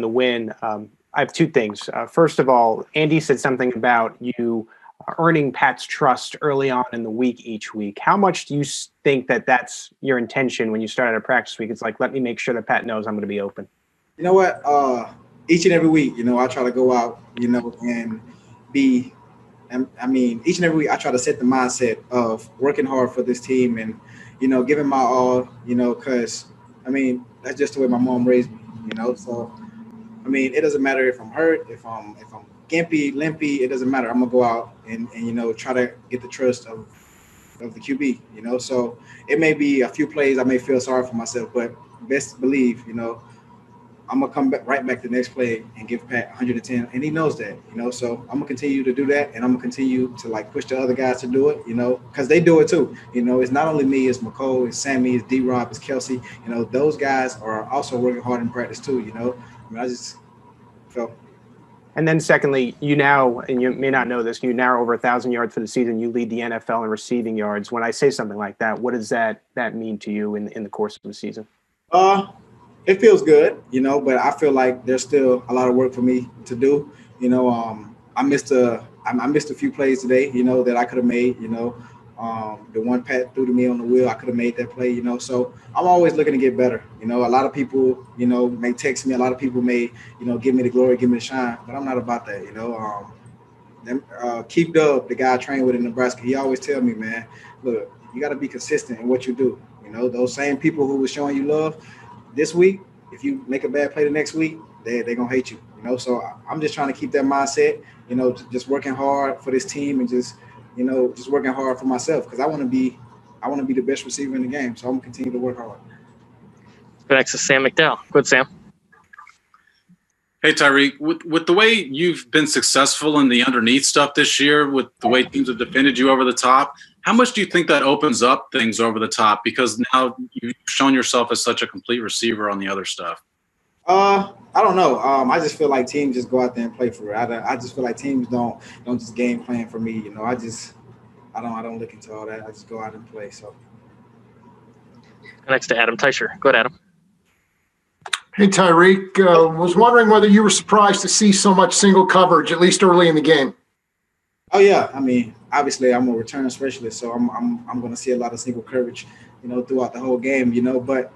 the win. I have two things. First of all, Andy said something about you earning Pat's trust early on in the week each week. How much do you think that that's your intention when you start out a practice week? It's like, let me make sure that Pat knows I'm going to be open. You know what? Each and every week, I try to go out, and be – I mean, each and every week I try to set the mindset of working hard for this team and, giving my all, because, that's just the way my mom raised me, So, it doesn't matter if I'm hurt, if I'm gimpy, limpy, it doesn't matter. I'm going to go out and try to get the trust of the QB, So it may be a few plays I may feel sorry for myself, but best believe, I'm going to come right back the next play and give Pat 110, and he knows that, So I'm going to continue to do that, and I'm going to continue to, push the other guys to do it, because they do it too. It's not only me, it's McCole, it's Sammy, it's D-Rob, it's Kelsey. Those guys are also working hard in practice too, I just felt. And then secondly, you now, and you may not know this, you now are over 1,000 yards for the season. You lead the NFL in receiving yards. When I say something like that, what does that mean to you in the course of the season? It feels good, but I feel like there's still a lot of work for me to do. I missed a few plays today, that I could have made, the one Pat threw to me on the wheel, I could have made that play, So I'm always looking to get better. A lot of people, may text me. A lot of people may, give me the glory, give me the shine, but I'm not about that, Keith Dub, the guy I trained with in Nebraska, he always tell me, man, look, you got to be consistent in what you do. Those same people who were showing you love this week, if you make a bad play the next week, they're going to hate you, So I'm just trying to keep that mindset, just working hard for this team and just working hard for myself because I want to be the best receiver in the game. So I'm going to continue to work hard. Go next to Sam McDowell. Go ahead, Sam. Hey, Tyreek, with the way you've been successful in the underneath stuff this year, with the way teams have defended you over the top, how much do you think that opens up things over the top? Because now you've shown yourself as such a complete receiver on the other stuff. I don't know. I just feel like teams just go out there and play for it. I just feel like teams don't just game plan for me. I don't look into all that. I just go out and play. So next to Adam Teicher. Go ahead, Adam. Hey, Tyreek. Was wondering whether you were surprised to see so much single coverage, at least early in the game. Oh yeah, obviously I'm a return specialist, so I'm going to see a lot of single coverage, throughout the whole game, But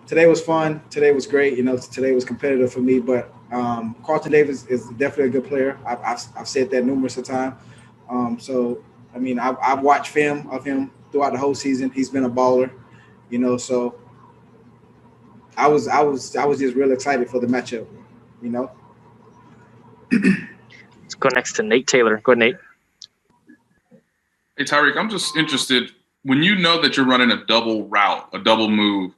today was fun. Today was great. Today was competitive for me. But Carlton Davis is definitely a good player. I've said that numerous of times. I've watched film of him throughout the whole season. He's been a baller, So I was just real excited for the matchup, Let's go next to Nate Taylor. Go ahead, Nate. Hey, Tyreek, I'm just interested. When you know that you're running a double route, a double move,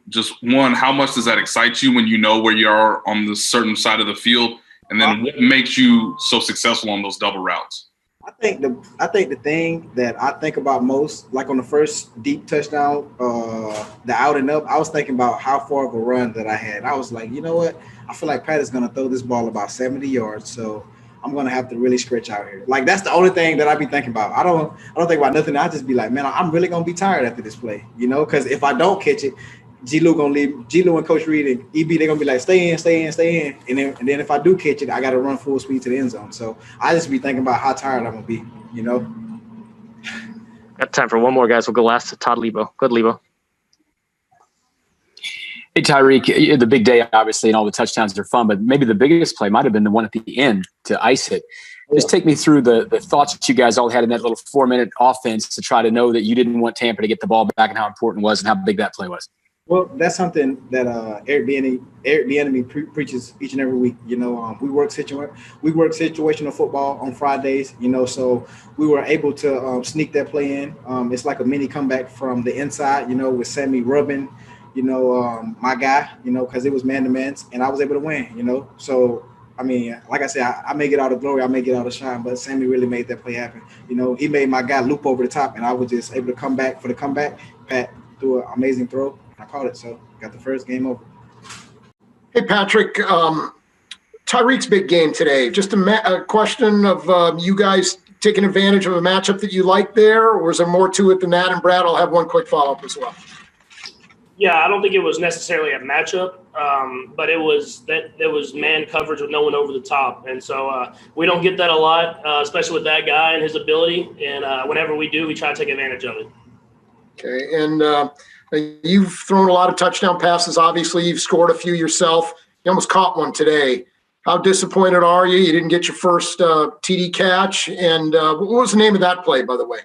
just one, how much does that excite you when you know where you are on the certain side of the field? And then what makes you so successful on those double routes? I think the thing that I think about most, like on the first deep touchdown, the out and up, I was thinking about how far of a run that I had. I was like, you know what? I feel like Pat is going to throw this ball about 70 yards, so I'm going to have to really stretch out here. Like, that's the only thing that I be thinking about. I don't think about nothing. I just be like, man, I'm really going to be tired after this play, because if I don't catch it, G-Lou going to leave. G-Lou and Coach Reed and EB, they're going to be like, stay in. And then if I do catch it, I got to run full speed to the end zone. So I just be thinking about how tired I'm going to be, Got time for one more, guys. We'll go last to Todd Lebo. Go ahead, Lebo. Hey, Tyreek, the big day, obviously, and all the touchdowns are fun, but maybe the biggest play might have been the one at the end to ice it. Just take me through the thoughts that you guys all had in that little 4-minute offense to try to know that you didn't want Tampa to get the ball back and how important it was and how big that play was. Well, that's something that Eric Bieniemy preaches each and every week. We work situational football on Fridays. So we were able to sneak that play in. It's like a mini comeback from the inside. With Sammy rubbing, my guy. Because it was man to man, and I was able to win. So like I said, I may get all the glory, I may get all the shine, but Sammy really made that play happen. He made my guy loop over the top, and I was just able to come back for the comeback. Pat threw an amazing throw. I caught it, so got the first game over. Hey, Patrick, Tyreek's big game today. Just a question of you guys taking advantage of a matchup that you like there, or is there more to it than that? And Brad, I'll have one quick follow-up as well. Yeah, I don't think it was necessarily a matchup, but it was man coverage with no one over the top, and so we don't get that a lot, especially with that guy and his ability. And whenever we do, we try to take advantage of it. Okay, and you've thrown a lot of touchdown passes. Obviously, you've scored a few yourself. You almost caught one today. How disappointed are you? You didn't get your first TD catch, and what was the name of that play, by the way?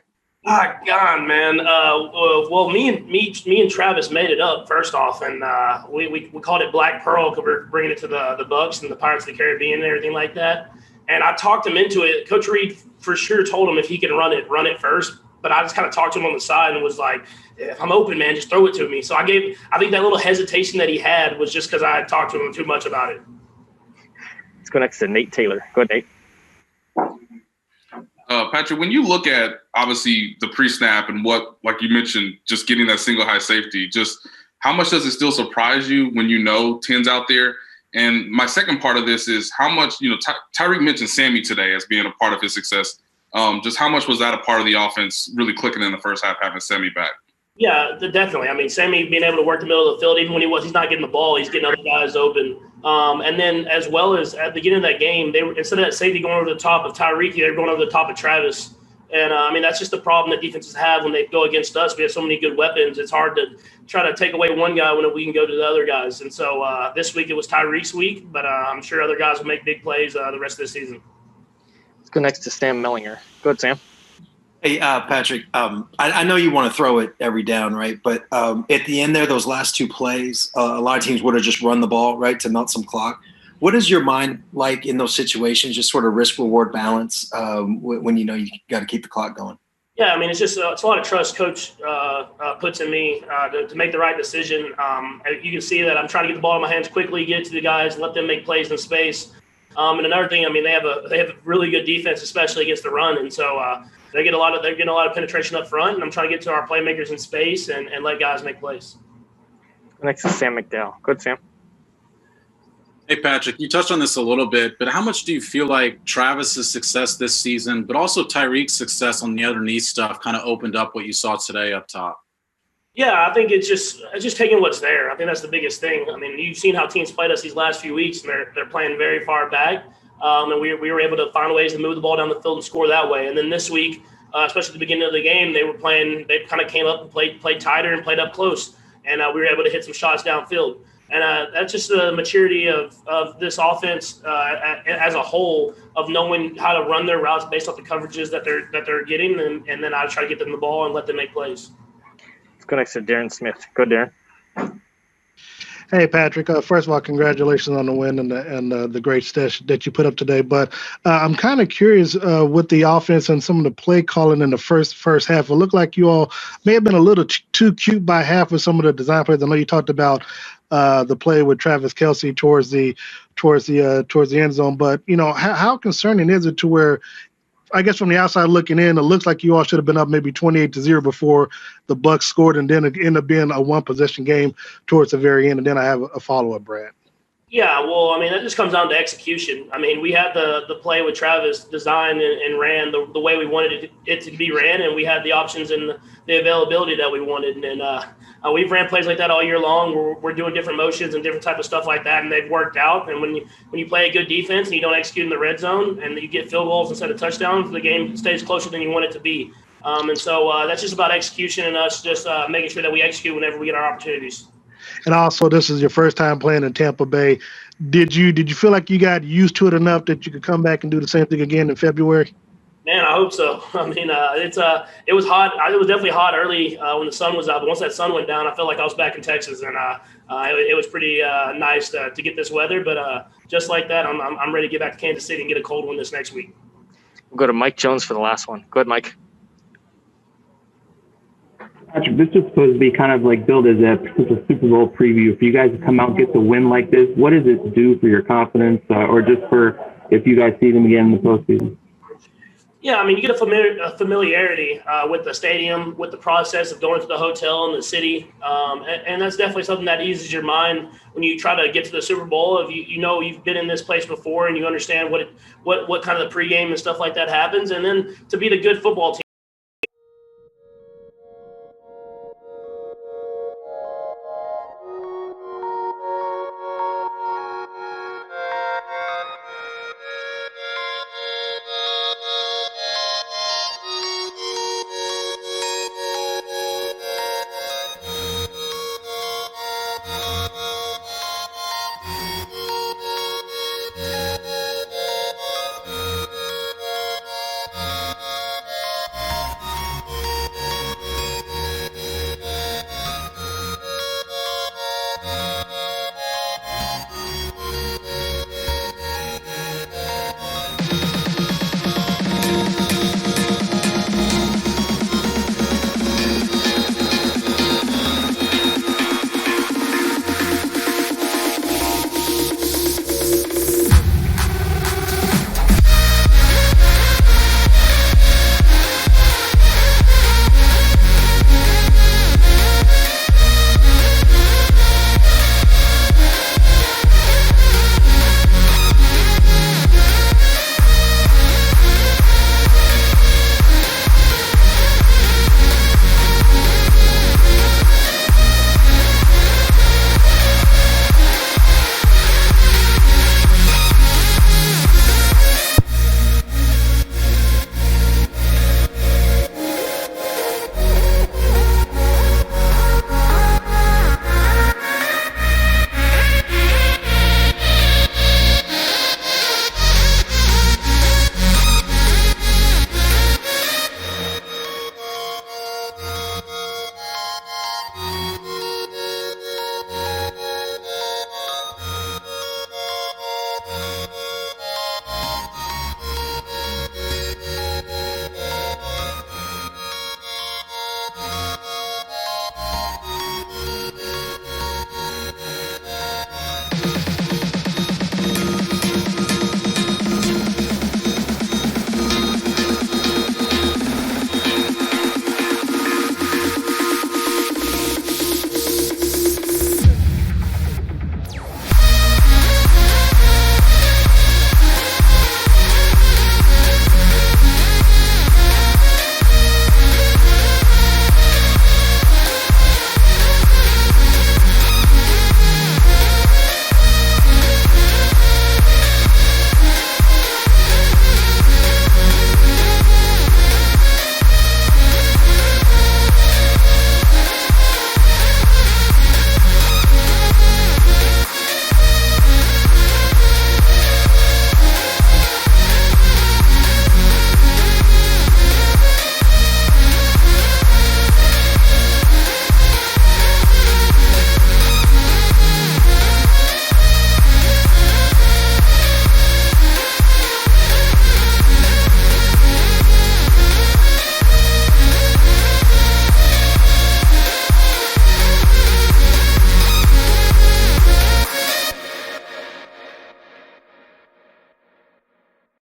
God, man. Well, me and Travis made it up first off, and we called it Black Pearl because we're bringing it to the Bucs and the Pirates of the Caribbean and everything like that. And I talked him into it. Coach Reed for sure told him if he can run it first. But I just kind of talked to him on the side and was like, if I'm open, man, just throw it to me. So I think that little hesitation that he had was just because I had talked to him too much about it. Let's go next to Nate Taylor. Go ahead, Nate. Patrick, when you look at obviously the pre-snap and what, like you mentioned, just getting that single high safety, just how much does it still surprise you when you know 10's out there? And my second part of this is how much, Tyreek mentioned Sammy today as being a part of his success. Just how much was that a part of the offense really clicking in the first half, having Sammy back? Yeah, definitely. I mean, Sammy being able to work the middle of the field, even when he's not getting the ball, he's getting other guys open. And then as well as at the beginning of that game, they were, instead of that safety going over the top of Tyreek, they were going over the top of Travis. And, I mean, that's just the problem that defenses have when they go against us. We have so many good weapons. It's hard to try to take away one guy when we can go to the other guys. And so this week it was Tyreek's week, but I'm sure other guys will make big plays the rest of the season. Let's go next to Sam Mellinger. Go ahead, Sam. Hey, Patrick, I know you want to throw it every down, right? But at the end there, those last two plays, a lot of teams would have just run the ball, right, to melt some clock. What is your mind like in those situations, just sort of risk-reward balance when you know you got to keep the clock going? Yeah, I mean, it's just it's a lot of trust Coach puts in me to make the right decision. You can see that I'm trying to get the ball in my hands quickly, get it to the guys, let them make plays in space. And another thing, I mean, they have a really good defense, especially against the run, and so they're getting a lot of penetration up front. And I'm trying to get to our playmakers in space and let guys make plays. Next is Sam McDowell. Go ahead, Sam. Hey, Patrick, you touched on this a little bit, but how much do you feel like Travis's success this season, but also Tyreek's success on the underneath stuff kind of opened up what you saw today up top? Yeah, I think it's just taking what's there. I think that's the biggest thing. I mean, you've seen how teams played us these last few weeks, and they're playing very far back. And we were able to find ways to move the ball down the field and score that way. And then this week, especially at the beginning of the game, they kind of came up and played tighter and played up close. And we were able to hit some shots downfield. And that's just the maturity of this offense as a whole, of knowing how to run their routes based off the coverages that they're getting, and then I try to get them the ball and let them make plays. Let's go next to Darren Smith. Go, Darren. Hey, Patrick. First of all, congratulations on the win and the great stats that you put up today. But I'm kind of curious with the offense and some of the play calling in the first half. It looked like you all may have been a little too cute by half with some of the design plays. I know you talked about the play with Travis Kelce towards the end zone, but how concerning is it to where, I guess from the outside looking in, it looks like you all should have been up maybe 28-0 before the Bucs scored, and then it ended up being a one-possession game towards the very end. And then I have a follow-up, Brad. Yeah, well, I mean, that just comes down to execution. I mean, we had the play with Travis designed and ran the way we wanted it to be ran, and we had the options and the availability that we wanted. And we've ran plays like that all year long. We're doing different motions and different type of stuff like that, and they've worked out. And when you play a good defense and you don't execute in the red zone and you get field goals instead of touchdowns, the game stays closer than you want it to be. And so that's just about execution and us just making sure that we execute whenever we get our opportunities. And also, this is your first time playing in Tampa Bay. Did you feel like you got used to it enough that you could come back and do the same thing again in February? Man, I hope so. I mean, it was hot. It was definitely hot early when the sun was out. But once that sun went down, I felt like I was back in Texas, and it was pretty nice to get this weather. But just like that, I'm ready to get back to Kansas City and get a cold one this next week. We'll go to Mike Jones for the last one. Go ahead, Mike. Patrick, this is supposed to be kind of like billed as a potential Super Bowl preview. If you guys come out and get the win like this, what does it do for your confidence, or just for if you guys see them again in the postseason? Yeah, I mean, you get a familiarity with the stadium, with the process of going to the hotel and the city, and that's definitely something that eases your mind when you try to get to the Super Bowl. If you know you've been in this place before and you understand what kind of the pregame and stuff like that happens, and then to be the good football team.